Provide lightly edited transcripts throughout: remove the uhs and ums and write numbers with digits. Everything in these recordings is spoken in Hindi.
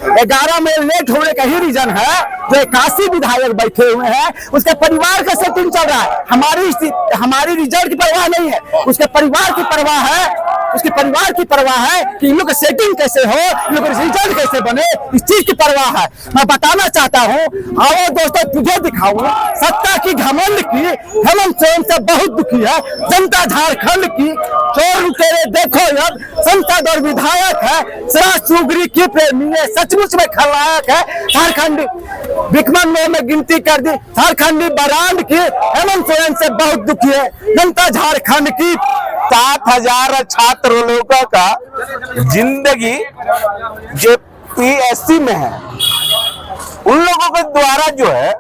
11 में लेट होने का ही रीजन है जो 81 विधायक बैठे हुए हैं, उसके परिवार का सेटिंग चल रहा है। हमारी रिजल्ट की परवाह नहीं है, उसके परिवार की परवाह है। उसके परिवार की परवाह है कि इन लोग का सेटिंग कैसे हो, इन लोग का रिजल्ट कैसे बने, इस चीज की परवाह है। मैं बताना चाहता हूँ, आओ दोस्तों तुझे दिखाऊं सत्ता की घमंड की। हेमंत सोरेन से बहुत दुखी है जनता झारखंड की। चोर लुटेरे देखो अब संसद और विधायक है, शराब सुगरी की प्रेमी है, सचमुच में खलनायक है। झारखंडी बिकमन में गिनती कर दी, झारखंडी बरांड की। हेमंत सोरेन से बहुत दुखी है जनता झारखंड की। 7,000 छात्र लोगों का जिंदगी जेपीएससी में है, उन लोगों के द्वारा जो है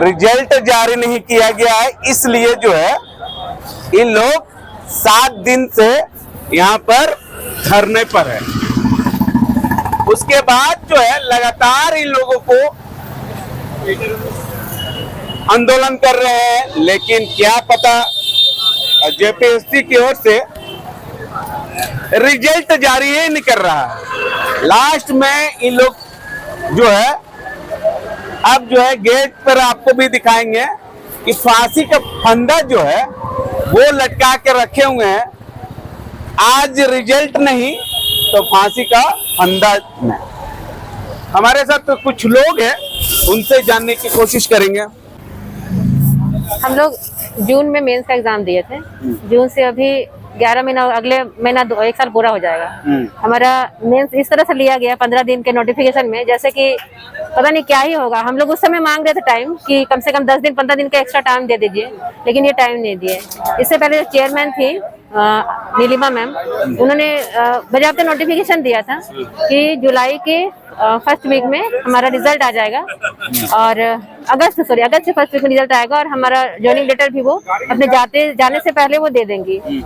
रिजल्ट जारी नहीं किया गया है, इसलिए जो है इन लोग 7 दिन से यहाँ पर धरने पर है। उसके बाद जो है लगातार इन लोगों को आंदोलन कर रहे हैं, लेकिन क्या पता जेपीएससी की ओर से रिजल्ट जारी ही नहीं कर रहा है। लास्ट में इन लोग जो है अब जो है गेट पर आपको भी दिखाएंगे कि फांसी का फंदा जो है वो लटका के रखे हुए हैं। आज रिजल्ट नहीं तो फांसी का फंदा नहीं। हमारे साथ तो कुछ लोग हैं, उनसे जानने की कोशिश करेंगे। हम लोग जून में मेंस का एग्जाम दिए थे। जून से अभी 11 महीना, अगले महीना 1 साल पूरा हो जाएगा। हमारा मेंस इस तरह से लिया गया 15 दिन के नोटिफिकेशन में, जैसे कि पता नहीं क्या ही होगा। हम लोग उस समय मांग रहे थे टाइम कि कम से कम 10 दिन 15 दिन का एक्स्ट्रा टाइम दे दीजिए, लेकिन ये टाइम नहीं दिए। इससे पहले चेयरमैन थी नीलिमा मैम, उन्होंने बजाबते नोटिफिकेशन दिया था कि जुलाई के फर्स्ट वीक में हमारा रिजल्ट आ जाएगा और अगस्त के फर्स्ट वीक में रिजल्ट आएगा और हमारा ज्वाइनिंग लेटर भी वो अपने जाने से पहले वो दे देंगी।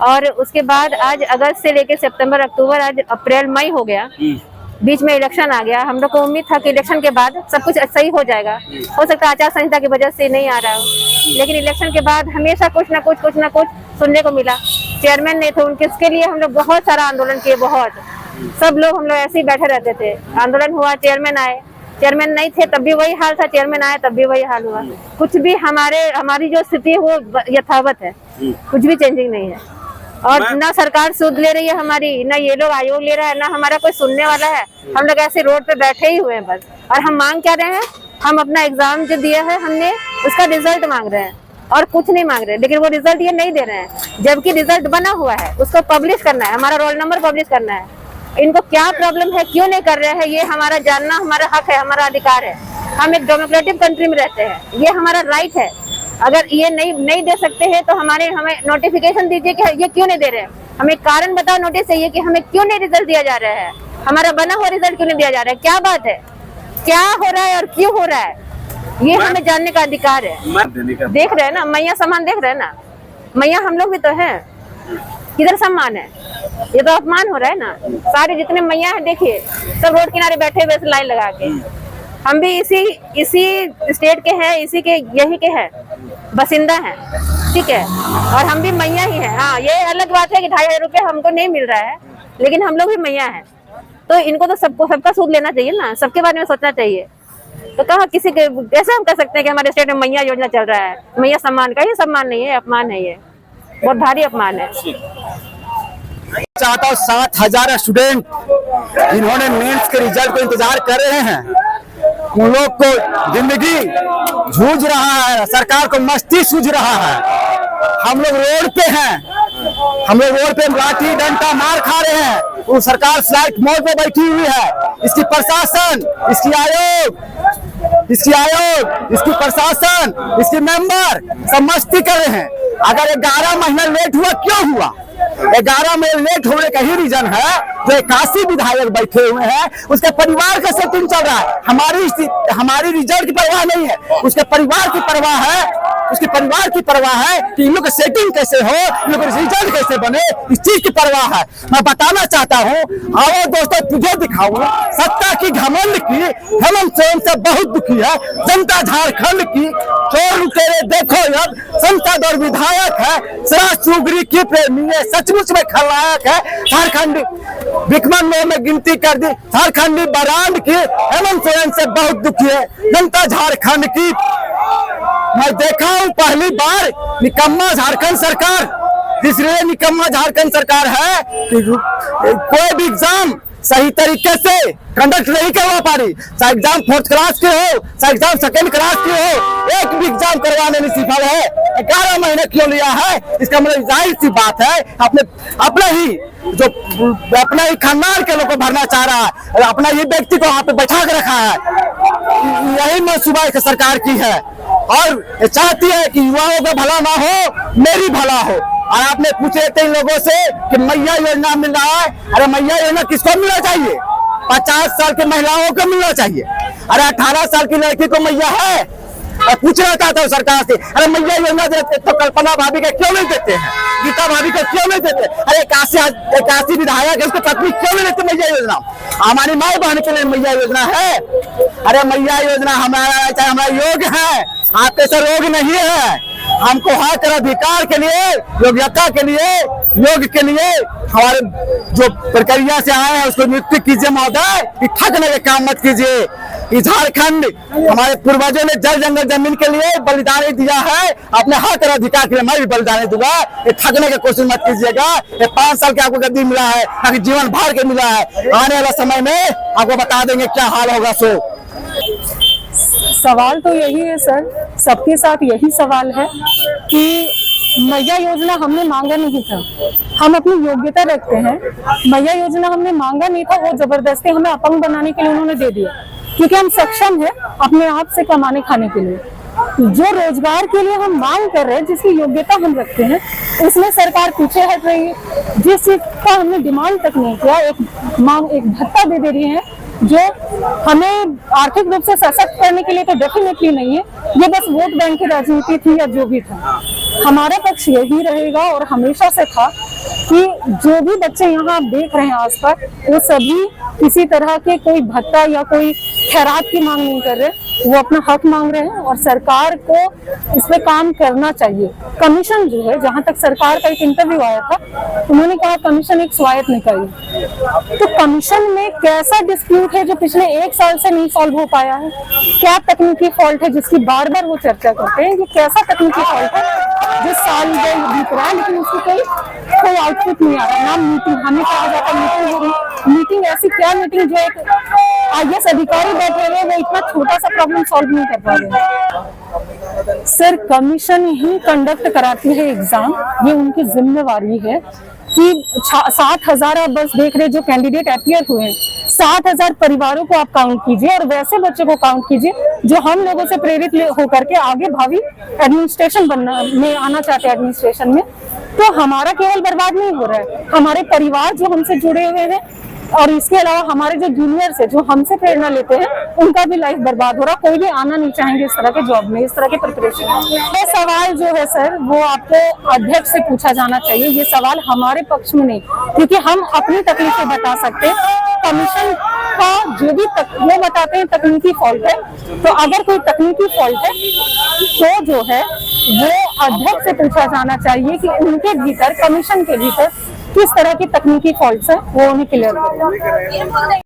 और उसके बाद आज अगस्त से लेके सितंबर, अक्टूबर, आज अप्रैल, मई हो गया, बीच में इलेक्शन आ गया। हम लोग को उम्मीद था कि इलेक्शन के बाद सब कुछ सही हो जाएगा। हो सकता है आचार संहिता की वजह से नहीं आ रहा हो, लेकिन इलेक्शन के बाद हमेशा कुछ ना कुछ सुनने को मिला। चेयरमैन नहीं थे, उनके लिए हम लोग बहुत सारा आंदोलन किए। बहुत सब लोग हम लोग ऐसे ही बैठे रहते थे। आंदोलन हुआ, चेयरमैन आए, चेयरमैन नहीं थे तब भी वही हाल था, चेयरमैन आए तब भी वही हाल हुआ। कुछ भी हमारी जो स्थिति है वो यथावत है, कुछ भी चेंजिंग नहीं है। और ना सरकार सूद ले रही है हमारी, ना ये लोग आयोग ले रहा है, ना हमारा कोई सुनने वाला है। हम लोग ऐसे रोड पे बैठे ही हुए हैं बस। और हम मांग क्या रहे हैं? हम अपना एग्जाम जो दिया है हमने, उसका रिजल्ट मांग रहे हैं और कुछ नहीं मांग रहे। लेकिन वो रिजल्ट ये नहीं दे रहे हैं, जबकि रिजल्ट बना हुआ है, उसको पब्लिश करना है, हमारा रोल नंबर पब्लिश करना है। इनको क्या प्रॉब्लम है, क्यों नहीं कर रहे हैं, ये हमारा जानना हमारा हक है, हमारा अधिकार है। हम एक डेमोक्रेटिक कंट्री में रहते हैं, ये हमारा राइट है। अगर ये नहीं दे सकते हैं तो हमें नोटिफिकेशन दीजिए कि ये क्यों नहीं दे रहे हैं। हमें कारण बताओ, नोटिस चाहिए कि हमें क्यों नहीं रिजल्ट दिया जा रहा है, हमारा बना हुआ रिजल्ट क्यों नहीं दिया जा रहा है, क्या बात है, क्या हो रहा है और क्यों हो रहा है, ये हमें जानने का अधिकार है। देख रहे हैं ना, मैया सम्मान देख रहे हैं ना, मैया हम लोग भी तो हैं। किधर सम्मान है? ये तो अपमान हो रहा है ना। सारे जितने मैया है देखिए, सब रोड किनारे बैठे हुए लाइन लगा के। हम भी इसी स्टेट के हैं, इसी के यही के हैं, बसिंदा हैं, ठीक है। और हम भी मैया ही हैं। हाँ, ये अलग बात है कि 2,500 रुपये हमको नहीं मिल रहा है, लेकिन हम लोग भी मैया हैं। तो इनको तो सबका सूद लेना चाहिए ना, सबके बारे में सोचना चाहिए। तो कहा किसी के कैसे हम कह सकते हैं कि हमारे स्टेट में मैया योजना चल रहा है। मैया सम्मान का, ये सम्मान नहीं है, अपमान है, ये बहुत भारी अपमान है। चाहता हूँ 7,000 स्टूडेंट जिन्होंने मेंस के रिजल्ट को इंतजार कर रहे हैं, उन लोग को जिंदगी जूझ रहा है, सरकार को मस्ती सूझ रहा है। हम लोग रोड पे हैं, हम लोग रोड पे लाठी डंडा मार खा रहे हैं, वो सरकार फ्लैट मोड पे बैठी हुई है। इसकी प्रशासन, इसकी आयोग, इसकी प्रशासन, इसके मेंबर सब मस्ती कर रहे हैं। अगर 11 महीना लेट हुआ, क्यों हुआ? 11 महीने लेट होने का ही रीजन है जो 81 विधायक बैठे हुए हैं, उसके परिवार का सेटिंग चल रहा है। हमारी रिजल्ट की परवाह नहीं है, उसके परिवार की परवाह है। उसके परिवार की परवाह है कि इन लोग का सेटिंग कैसे हो, इन लोग का रिजल्ट कैसे बने, इस चीज की परवाह है। मैं बताना चाहता हूँ, आओ दोस्तों तुझे दिखाऊं सत्ता की घमंड की। हेमंत सोरेन से बहुत दुखी है जनता झारखंड की। चोर लुटेरे देखो अब संसद और विधायक है, शराब सुगरी की प्रेमी है, सचमुच में खलनायक है। झारखंड भिकमन में गिनती कर दी झारखंडी बरांड की। हेमंत सोरेन से बहुत दुखी है जनता झारखंड की। मैं देखा हूँ पहली बार निकम्मा झारखंड सरकार, इसलिए निकम्मा झारखंड सरकार है कि कोई भी एग्जाम सही तरीके से कंडक्ट नहीं करवा पा रही। चाहे एग्जाम 4th क्लास के हो, चाहे एग्जाम 2nd क्लास के हो, एक भी एग्जाम करवाने नहीं सिफल है। 11 महीने क्यों लिया है? इसका मतलब जाहिर सी बात है अपना ही खानदान के लोग को भरना चाह रहा है और अपना ही व्यक्ति को वहां पे बैठा के रखा है। यही मंसूबा सरकार की है और चाहती है कि युवाओं का भला ना हो, मेरी भला हो। और आपने पूछे थे इन लोगों से कि मैया योजना मिल रहा है। अरे मैया योजना किसको मिलना चाहिए? 50 साल की महिलाओं को मिलना चाहिए। अरे 18 साल की लड़की को मैया है? पूछ रहा था सरकार से, अरे मैया योजना देते तो कल्पना भाभी का क्यों नहीं देते हैं, गीता भाभी को क्यों नहीं देते? अरे 81 विधायक है, उसको पत्नी क्यों नहीं देते मैया योजना? हमारी माई बहन के लिए मैया योजना है। अरे मैया योजना हमारा योग है, आपके से रोग नहीं है। हमको हक और अधिकार के लिए, योग्यता के लिए, योग के लिए हमारे जो प्रक्रिया से आए हैं उसको नियुक्त कीजिए महोदय, कि ठगने का काम मत कीजिए। झारखंड हमारे पूर्वजों ने जल जंगल जमीन के लिए बलिदान दिया है, अपने हक और अधिकार के लिए मैं भी बलिदान दूंगा। ये ठगने की कोशिश मत कीजिएगा। ये 5 साल के आपको गद्दी मिला है, ताकि जीवन भर के मिला है। आने वाला समय में आपको बता देंगे क्या हाल होगा। सवाल तो यही है सर, सबके साथ यही सवाल है कि मैया योजना हमने मांगा नहीं था, हम अपनी योग्यता रखते हैं। मैया योजना हमने मांगा नहीं था, वो जबरदस्ती हमें अपंग बनाने के लिए उन्होंने दे दिया, क्योंकि हम सक्षम है अपने आप से कमाने खाने के लिए। जो रोजगार के लिए हम मांग कर रहे हैं, जिसकी योग्यता हम रखते हैं, उसमें सरकार पीछे हट रही है। जिस चीज का हमने डिमांड तक नहीं किया, एक भत्ता दे रही है जो हमें आर्थिक रूप से सशक्त करने के लिए तो डेफिनेटली नहीं है। ये बस वोट बैंक की राजनीति थी या जो भी था। हमारा पक्ष यही रहेगा और हमेशा से था कि जो भी बच्चे यहाँ आप देख रहे हैं आसपास, वो सभी किसी तरह के कोई भत्ता या कोई खैरात की मांग नहीं कर रहे, वो अपना हक मांग रहे हैं और सरकार को इस पे काम करना चाहिए। कमीशन जो है, जहां तक सरकार का एक इंटरव्यू आया था, उन्होंने कहा कमीशन एक स्वायत्त निकाय। तो कमीशन में कैसा डिस्प्यूट है जो पिछले 1 साल से नहीं सॉल्व हो पाया है? क्या तकनीकी फॉल्ट है जिसकी बार बार वो चर्चा करते हैं? ये कैसा तकनीकी फॉल्ट है जो साल बीत रहा है लेकिन उसकी कोई आउटपुट नहीं आ रहा? ना मीटिंग, हमें कहा जाता है मीटिंग हो रही, मीटिंग ऐसी क्या मीटिंग जो एक IAS अधिकारी बैठे हुए वो इतना छोटा सा प्रॉब्लम सॉल्व नहीं कर पा रहे। सर, कमीशन ही कंडक्ट कराती है एग्जाम, ये उनकी जिम्मेवारी है कि 60,000 आप बस देख रहे जो कैंडिडेट अपीयर हुए हैं, 60,000 परिवारों को आप काउंट कीजिए और वैसे बच्चों को काउंट कीजिए जो हम लोगों से प्रेरित होकर के आगे भावी एडमिनिस्ट्रेशन बनना में आना चाहते हैं। एडमिनिस्ट्रेशन में तो हमारा केवल बर्बाद नहीं हो रहा है, हमारे परिवार जो हमसे जुड़े हुए हैं और इसके अलावा हमारे जो जूनियर्स है जो हमसे प्रेरणा लेते हैं, उनका भी लाइफ बर्बाद हो रहा। कोई भी आना नहीं चाहेंगे इस तरह के जॉब में, इस तरह के प्रिपरेशन में। ये सवाल जो है सर, वो आपको अध्यक्ष से पूछा जाना चाहिए। ये सवाल हमारे पक्ष में नहीं, क्योंकि हम अपनी तकलीफें बता सकते हैं। कमीशन का जो भी वो बताते हैं तकनीकी फॉल्ट है, तो अगर कोई तकनीकी फॉल्ट है तो जो है वो अध्यक्ष से पूछा जाना चाहिए कि उनके भीतर, कमीशन के भीतर किस तरह की तकनीकी फॉल्ट्स है, वो उन्हें क्लियर करें।